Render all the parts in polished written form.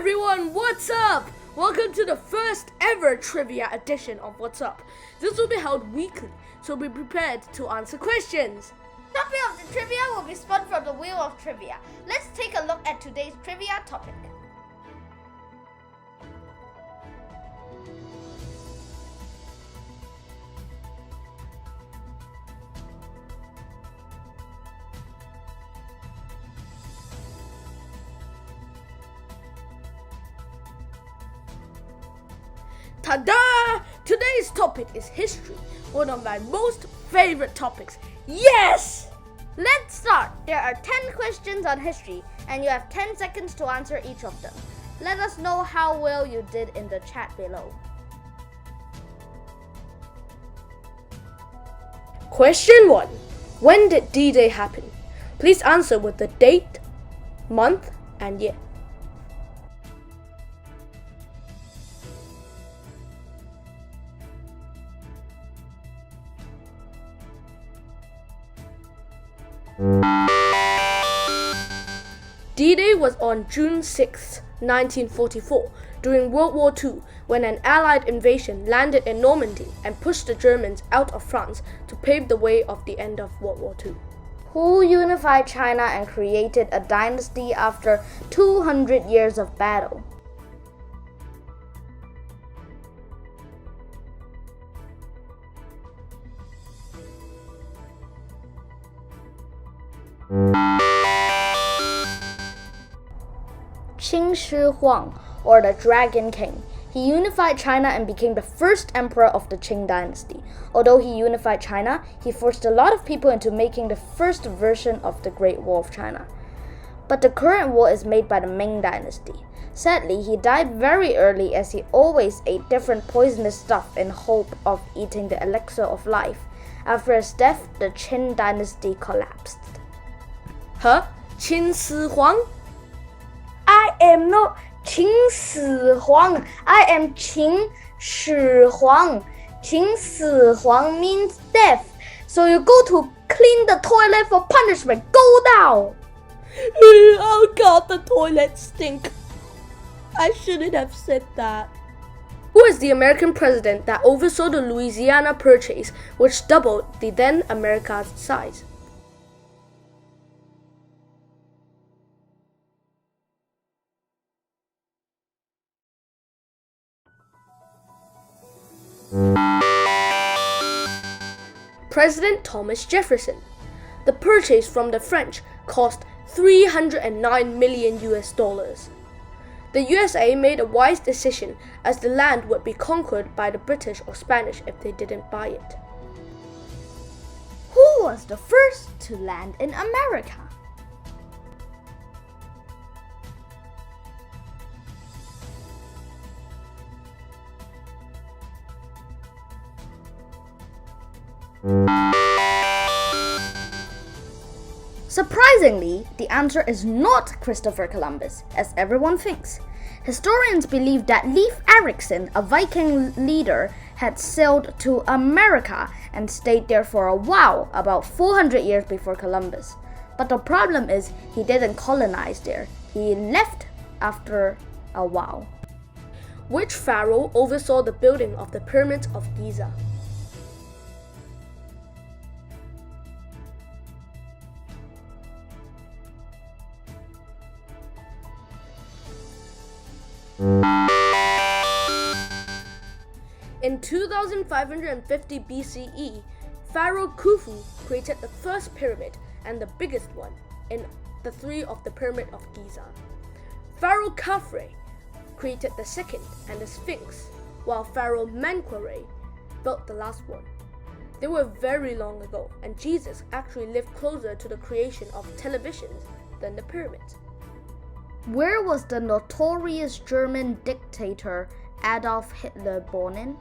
everyone, what's up? Welcome to the first ever trivia edition of What's Up. This will be held weekly, so be prepared to answer questions. Topic of the trivia will be spun from the wheel of trivia. Let's take a look at today's trivia topic. Ta-da! Today's topic is history, one of my most favorite topics. Yes! Let's start. There are 10 questions on history, and you have 10 seconds to answer each of them. Let us know how well you did in the chat below. Question 1. When did D-Day happen? Please answer with the date, month, and year. D-Day was on June 6, 1944, during World War II, when an Allied invasion landed in Normandy and pushed the Germans out of France to pave the way of the end of World War II. Who unified China and created a dynasty after 200 years of battle? Qin Shi Huang, or the Dragon King. He unified China and became the first emperor of the Qing dynasty. Although he unified China, he forced a lot of people into making the first version of the Great Wall of China. But the current wall is made by the Ming dynasty. Sadly, he died very early as he always ate different poisonous stuff in hope of eating the elixir of life. After his death, the Qin dynasty collapsed. Huh? Qin Shi Huang? I am not Qin Shi Huang. I am Qin Shi Huang. Qin Shi Huang means death. So you go to clean the toilet for punishment. Go down. Oh God, the toilets stink. I shouldn't have said that. Who is the American president that oversaw the Louisiana Purchase, which doubled the then America's size? President Thomas Jefferson. The purchase from the French cost $309 million. The USA made a wise decision as the land would be conquered by the British or Spanish if they didn't buy it. Who was the first to land in America? Surprisingly, the answer is not Christopher Columbus, as everyone thinks. Historians believe that Leif Erikson, a Viking leader, had sailed to America and stayed there for a while, about 400 years before Columbus. But the problem is he didn't colonize there. He left after a while. Which pharaoh oversaw the building of the pyramids of Giza? In 2550 BCE, Pharaoh Khufu created the first pyramid and the biggest one in the three of the Pyramid of Giza. Pharaoh Khafre created the second and the Sphinx, while Pharaoh Menkaure built the last one. They were very long ago, and Jesus actually lived closer to the creation of televisions than the pyramids. Where was the notorious German dictator Adolf Hitler born in?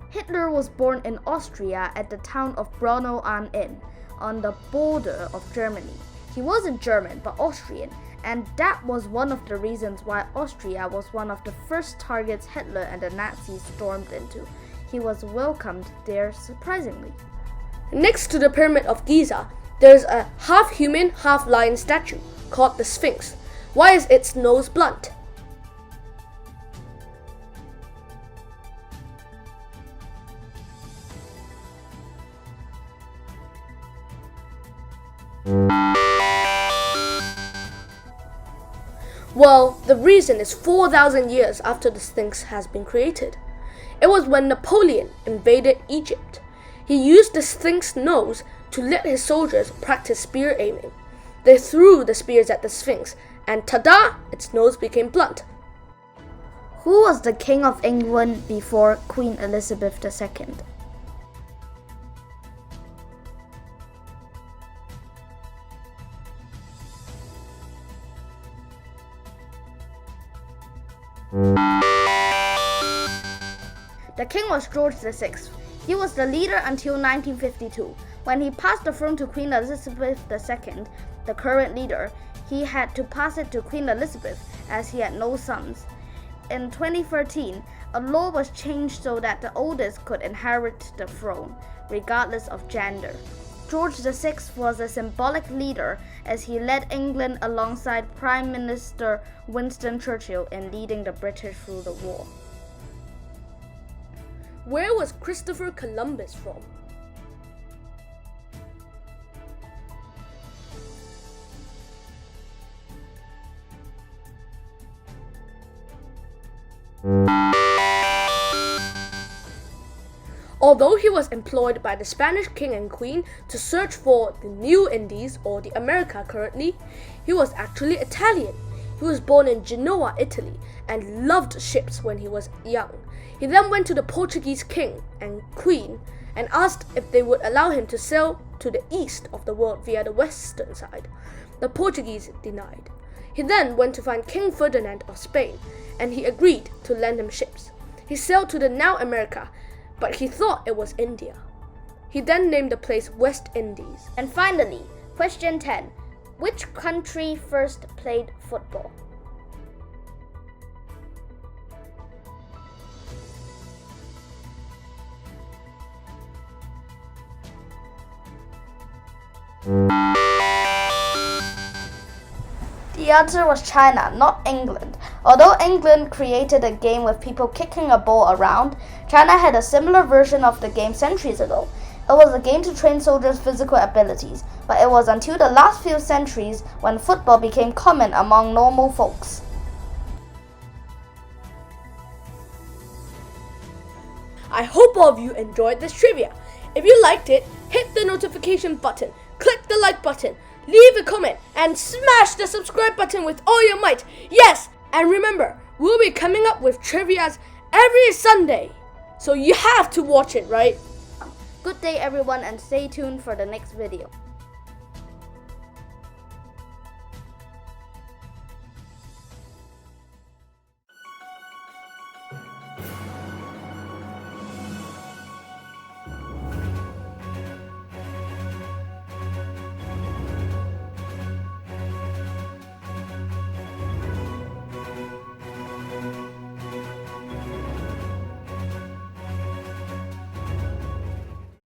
Hitler was born in Austria at the town of Braunau am Inn, on the border of Germany. He wasn't German but Austrian, And that was one of the reasons why Austria was one of the first targets Hitler and the Nazis stormed into. He was welcomed there surprisingly. Next to the Pyramid of Giza, there is a half-human, half-lion statue called the Sphinx. Why is its nose blunt? Well, the reason is 4,000 years after the Sphinx has been created. It was when Napoleon invaded Egypt. He used the Sphinx's nose to let his soldiers practice spear aiming. They threw the spears at the Sphinx, and tada! Its nose became blunt. Who was the King of England before Queen Elizabeth II? The king was George VI. He was the leader until 1952. When he passed the throne to Queen Elizabeth II, the current leader, he had to pass it to Queen Elizabeth as he had no sons. In 2013, a law was changed so that the oldest could inherit the throne, regardless of gender. George VI was a symbolic leader as he led England alongside Prime Minister Winston Churchill in leading the British through the war. Where was Christopher Columbus from? Although he was employed by the Spanish king and queen to search for the New Indies or the America currently, he was actually Italian. He was born in Genoa, Italy, and loved ships when he was young. He then went to the Portuguese king and queen and asked if they would allow him to sail to the east of the world via the western side. The Portuguese denied. He then went to find King Ferdinand of Spain, and he agreed to lend him ships. He sailed to the now America, but he thought it was India. He then named the place West Indies. And finally, question 10. Which country first played football? The answer was China, not England. Although England created a game with people kicking a ball around, China had a similar version of the game centuries ago. It was a game to train soldiers' physical abilities, but it was until the last few centuries when football became common among normal folks. I hope all of you enjoyed this trivia. If you liked it, hit the notification button, click the like button, leave a comment, and smash the subscribe button with all your might. Yes, and remember, we'll be coming up with trivias every Sunday, so you have to watch it, right? Good day everyone, and stay tuned for the next video.